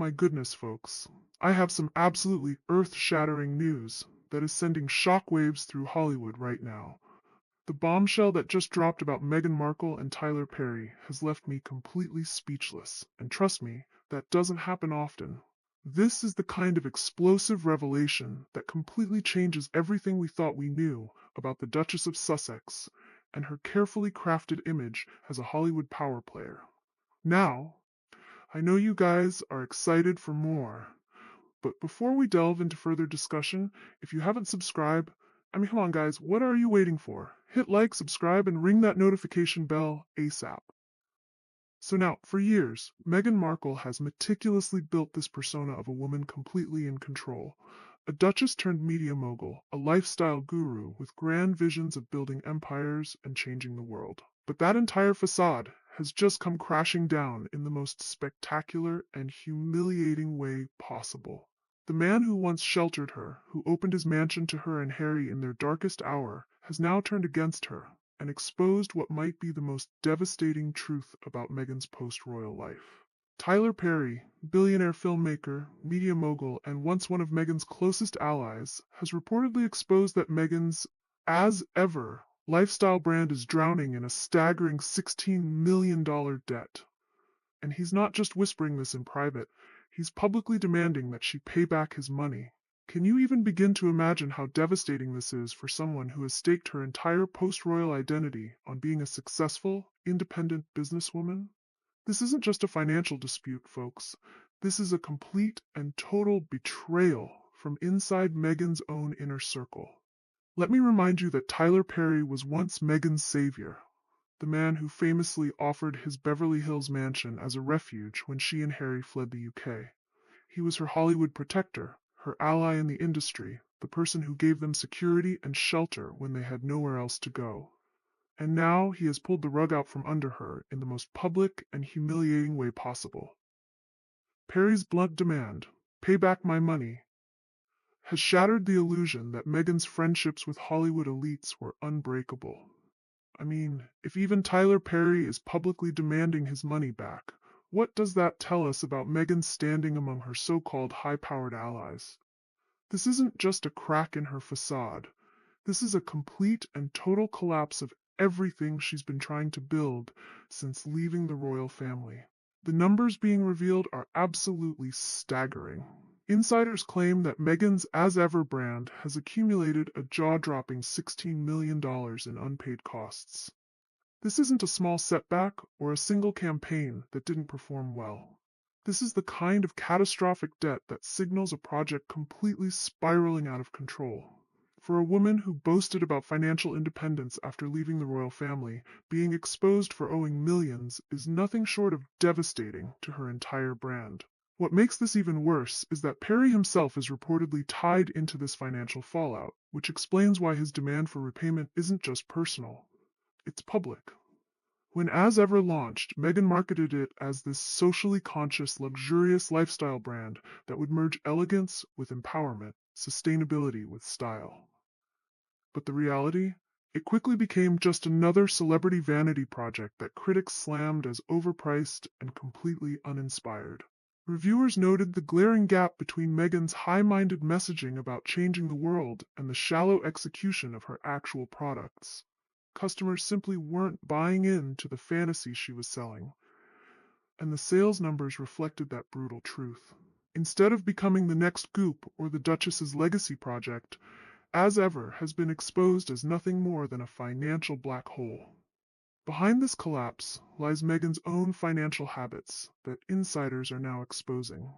my goodness, folks. I have some absolutely earth-shattering news that is sending shockwaves through Hollywood right now. The bombshell that just dropped about Meghan Markle and Tyler Perry has left me completely speechless, and trust me, that doesn't happen often. This is the kind of explosive revelation that completely changes everything we thought we knew about the Duchess of Sussex and her carefully crafted image as a Hollywood power player. Now, I know you guys are excited for more, but before we delve into further discussion, if you haven't subscribed, come on guys, what are you waiting for? Hit like, subscribe, and ring that notification bell ASAP. So now, for years, Meghan Markle has meticulously built this persona of a woman completely in control. A duchess turned media mogul, a lifestyle guru with grand visions of building empires and changing the world. But that entire facade has just come crashing down in the most spectacular and humiliating way possible. The man who once sheltered her, who opened his mansion to her and Harry in their darkest hour, has now turned against her and exposed what might be the most devastating truth about Meghan's post-royal life. Tyler Perry, billionaire filmmaker, media mogul, and once one of Meghan's closest allies, has reportedly exposed that Meghan's, as ever, lifestyle brand is drowning in a staggering $16 million debt. And he's not just whispering this in private, he's publicly demanding that she pay back his money. Can you even begin to imagine how devastating this is for someone who has staked her entire post-royal identity on being a successful, independent businesswoman? This isn't just a financial dispute, folks. This is a complete and total betrayal from inside Meghan's own inner circle. Let me remind you that Tyler Perry was once Meghan's savior, the man who famously offered his Beverly Hills mansion as a refuge when she and Harry fled the UK. He was her Hollywood protector, her ally in the industry, the person who gave them security and shelter when they had nowhere else to go. And now he has pulled the rug out from under her in the most public and humiliating way possible. Perry's blunt demand, pay back my money, has shattered the illusion that Meghan's friendships with Hollywood elites were unbreakable. If even Tyler Perry is publicly demanding his money back, what does that tell us about Meghan's standing among her so-called high-powered allies? This isn't just a crack in her facade. This is a complete and total collapse of everything she's been trying to build since leaving the royal family. The numbers being revealed are absolutely staggering. Insiders claim that Meghan's As Ever brand has accumulated a jaw-dropping $16 million in unpaid costs. This isn't a small setback or a single campaign that didn't perform well. This is the kind of catastrophic debt that signals a project completely spiraling out of control. For a woman who boasted about financial independence after leaving the royal family, being exposed for owing millions is nothing short of devastating to her entire brand. What makes this even worse is that Perry himself is reportedly tied into this financial fallout, which explains why his demand for repayment isn't just personal. It's public. When As Ever launched, Meghan marketed it as this socially conscious, luxurious lifestyle brand that would merge elegance with empowerment, sustainability with style. But the reality? It quickly became just another celebrity vanity project that critics slammed as overpriced and completely uninspired. Reviewers noted the glaring gap between Meghan's high-minded messaging about changing the world and the shallow execution of her actual products. Customers simply weren't buying into the fantasy she was selling, and the sales numbers reflected that brutal truth. Instead of becoming the next Goop or the Duchess's legacy project, As Ever has been exposed as nothing more than a financial black hole. Behind this collapse lies Meghan's own financial habits that insiders are now exposing.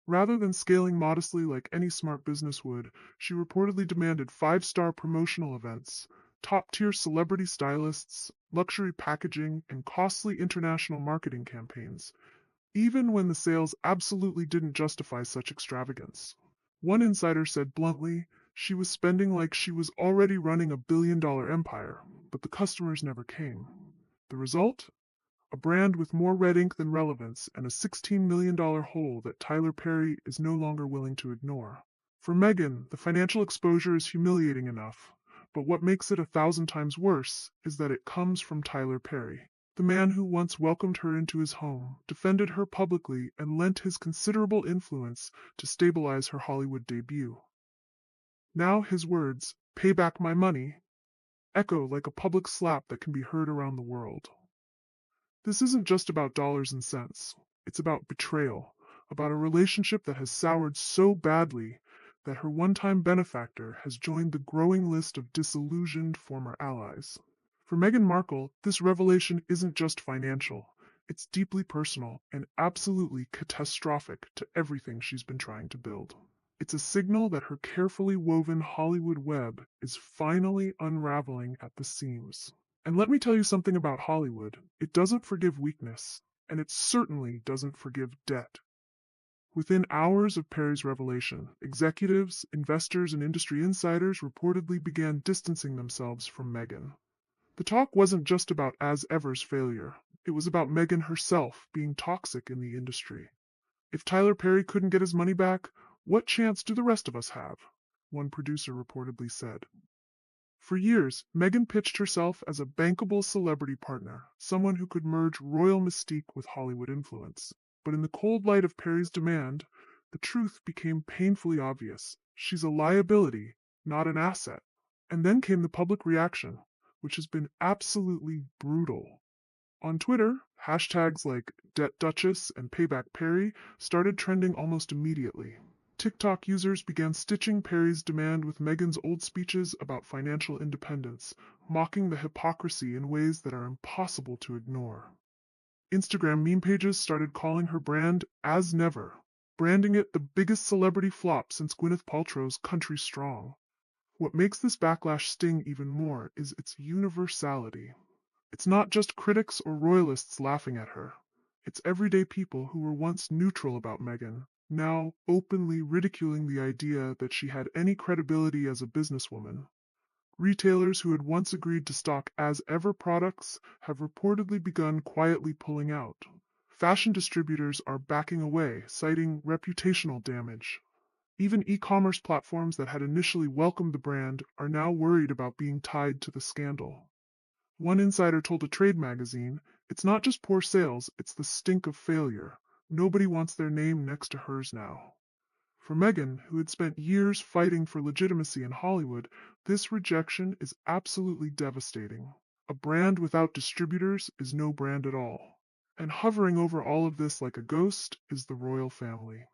Rather than scaling modestly like any smart business would, she reportedly demanded 5-star promotional events, top-tier celebrity stylists, luxury packaging, and costly international marketing campaigns, even when the sales absolutely didn't justify such extravagance. One insider said bluntly, she was spending like she was already running a billion-dollar empire, but the customers never came. The result? A brand with more red ink than relevance and a $16 million hole that Tyler Perry is no longer willing to ignore. For Meghan, the financial exposure is humiliating enough, but what makes it 1,000 times worse is that it comes from Tyler Perry. The man who once welcomed her into his home, defended her publicly, and lent his considerable influence to stabilize her Hollywood debut. Now his words, "Pay back my money," echo like a public slap that can be heard around the world. This isn't just about dollars and cents. It's about betrayal, about a relationship that has soured so badly that her one-time benefactor has joined the growing list of disillusioned former allies. For Meghan Markle, this revelation isn't just financial. It's deeply personal and absolutely catastrophic to everything she's been trying to build. It's a signal that her carefully woven Hollywood web is finally unraveling at the seams. And let me tell you something about Hollywood. It doesn't forgive weakness, and it certainly doesn't forgive debt. Within hours of Perry's revelation, executives, investors, and industry insiders reportedly began distancing themselves from Meghan. The talk wasn't just about As Ever's failure. It was about Meghan herself being toxic in the industry. If Tyler Perry couldn't get his money back, what chance do the rest of us have? One producer reportedly said. For years, Meghan pitched herself as a bankable celebrity partner, someone who could merge royal mystique with Hollywood influence. But in the cold light of Perry's demand, the truth became painfully obvious. She's a liability, not an asset. And then came the public reaction, which has been absolutely brutal. On Twitter, hashtags like #DebtDuchess and #PaybackPerry started trending almost immediately. TikTok users began stitching Perry's demand with Meghan's old speeches about financial independence, mocking the hypocrisy in ways that are impossible to ignore. Instagram meme pages started calling her brand As Never, branding it the biggest celebrity flop since Gwyneth Paltrow's Country Strong. What makes this backlash sting even more is its universality. It's not just critics or royalists laughing at her. It's everyday people who were once neutral about Meghan, now openly ridiculing the idea that she had any credibility as a businesswoman. Retailers who had once agreed to stock As Ever products have reportedly begun quietly pulling out. Fashion distributors are backing away, citing reputational damage. Even e-commerce platforms that had initially welcomed the brand are now worried about being tied to the scandal. One insider told a trade magazine, "It's not just poor sales, it's the stink of failure. Nobody wants their name next to hers now." For Meghan, who had spent years fighting for legitimacy in Hollywood, this rejection is absolutely devastating. A brand without distributors is no brand at all. And hovering over all of this like a ghost is the royal family.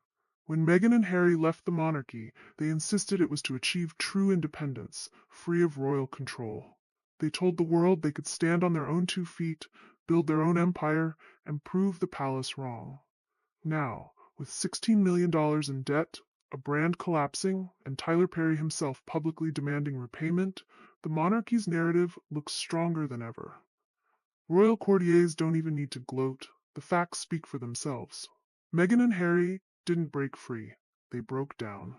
When Meghan and Harry left the monarchy, they insisted it was to achieve true independence, free of royal control. They told the world they could stand on their own 2 feet, build their own empire, and prove the palace wrong. Now, with $16 million in debt, a brand collapsing, and Tyler Perry himself publicly demanding repayment, the monarchy's narrative looks stronger than ever. Royal courtiers don't even need to gloat. The facts speak for themselves. Meghan and Harry didn't break free. They broke down.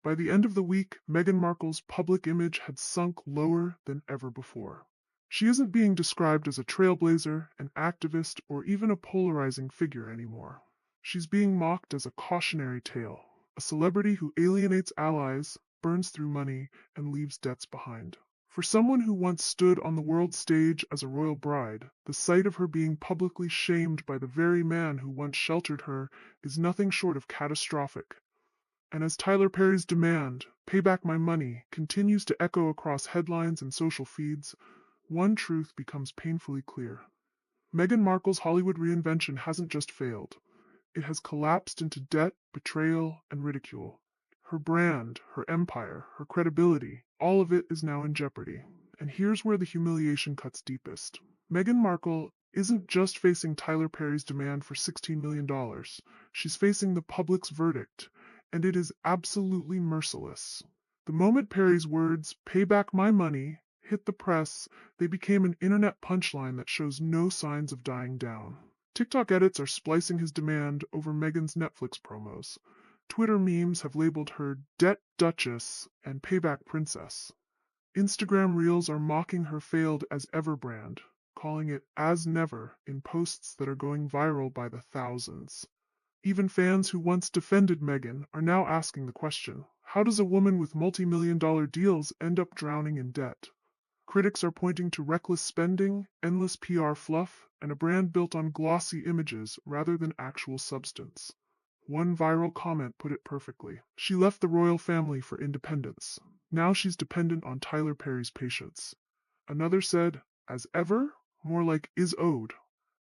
By the end of the week, Meghan Markle's public image had sunk lower than ever before. She isn't being described as a trailblazer, an activist, or even a polarizing figure anymore. She's being mocked as a cautionary tale, a celebrity who alienates allies, burns through money, and leaves debts behind. For someone who once stood on the world stage as a royal bride, the sight of her being publicly shamed by the very man who once sheltered her is nothing short of catastrophic. And as Tyler Perry's demand, "Pay back my money," continues to echo across headlines and social feeds, one truth becomes painfully clear. Meghan Markle's Hollywood reinvention hasn't just failed. It has collapsed into debt, betrayal, and ridicule. Her brand, her empire, her credibility, all of it is now in jeopardy. And here's where the humiliation cuts deepest. Meghan Markle isn't just facing Tyler Perry's demand for $16 million. She's facing the public's verdict, and it is absolutely merciless. The moment Perry's words, "Pay back my money," hit the press, they became an internet punchline that shows no signs of dying down. TikTok edits are splicing his demand over Meghan's Netflix promos. Twitter memes have labeled her Debt Duchess and Payback Princess. Instagram reels are mocking her failed As Ever brand, calling it As Never in posts that are going viral by the thousands. Even fans who once defended Meghan are now asking the question, how does a woman with multi-million-dollar deals end up drowning in debt? Critics are pointing to reckless spending, endless PR fluff, and a brand built on glossy images rather than actual substance. One viral comment put it perfectly. She left the royal family for independence. Now she's dependent on Tyler Perry's patience. Another said, as ever? More like is owed.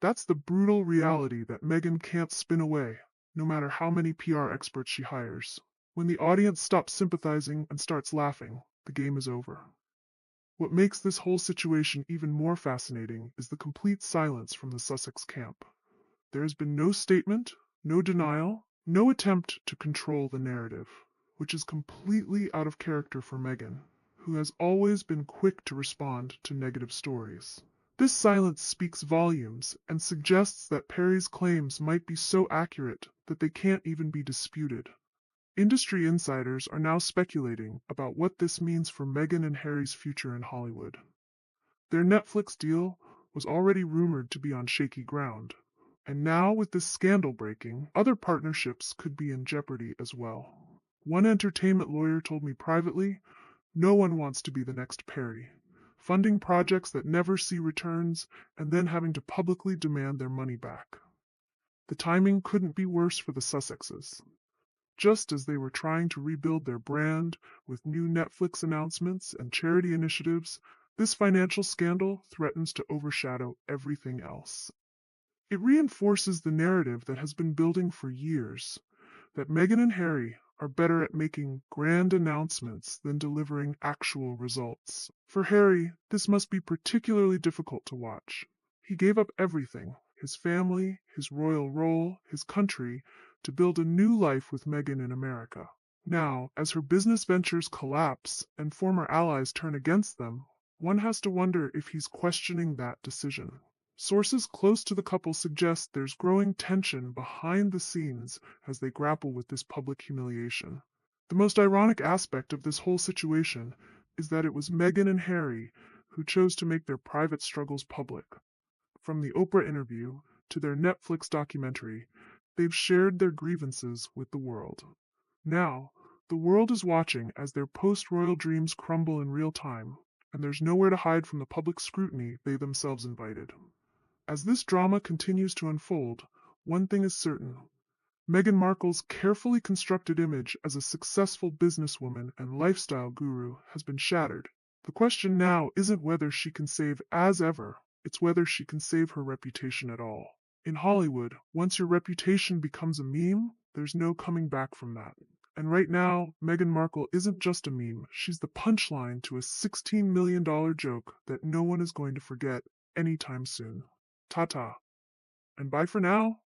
That's the brutal reality that Meghan can't spin away, no matter how many PR experts she hires. When the audience stops sympathizing and starts laughing, the game is over. What makes this whole situation even more fascinating is the complete silence from the Sussex camp. There has been no statement, no denial, no attempt to control the narrative, which is completely out of character for Meghan, who has always been quick to respond to negative stories. This silence speaks volumes and suggests that Perry's claims might be so accurate that they can't even be disputed. Industry insiders are now speculating about what this means for Meghan and Harry's future in Hollywood. Their Netflix deal was already rumored to be on shaky ground, and now with this scandal breaking, other partnerships could be in jeopardy as well. One entertainment lawyer told me privately, no one wants to be the next Perry, funding projects that never see returns and then having to publicly demand their money back. The timing couldn't be worse for the Sussexes. Just as they were trying to rebuild their brand with new Netflix announcements and charity initiatives, this financial scandal threatens to overshadow everything else. It reinforces the narrative that has been building for years, that Meghan and Harry are better at making grand announcements than delivering actual results. For Harry, this must be particularly difficult to watch. He gave up everything, his family, his royal role, his country, to build a new life with Meghan in America. Now, as her business ventures collapse and former allies turn against them, one has to wonder if he's questioning that decision. Sources close to the couple suggest there's growing tension behind the scenes as they grapple with this public humiliation. The most ironic aspect of this whole situation is that it was Meghan and Harry who chose to make their private struggles public. From the Oprah interview to their Netflix documentary, they've shared their grievances with the world. Now, the world is watching as their post-royal dreams crumble in real time, and there's nowhere to hide from the public scrutiny they themselves invited. As this drama continues to unfold, one thing is certain. Meghan Markle's carefully constructed image as a successful businesswoman and lifestyle guru has been shattered. The question now isn't whether she can save as ever, it's whether she can save her reputation at all. In Hollywood, once your reputation becomes a meme, there's no coming back from that. And right now, Meghan Markle isn't just a meme, she's the punchline to a $16 million joke that no one is going to forget anytime soon. Ta-ta. And bye for now.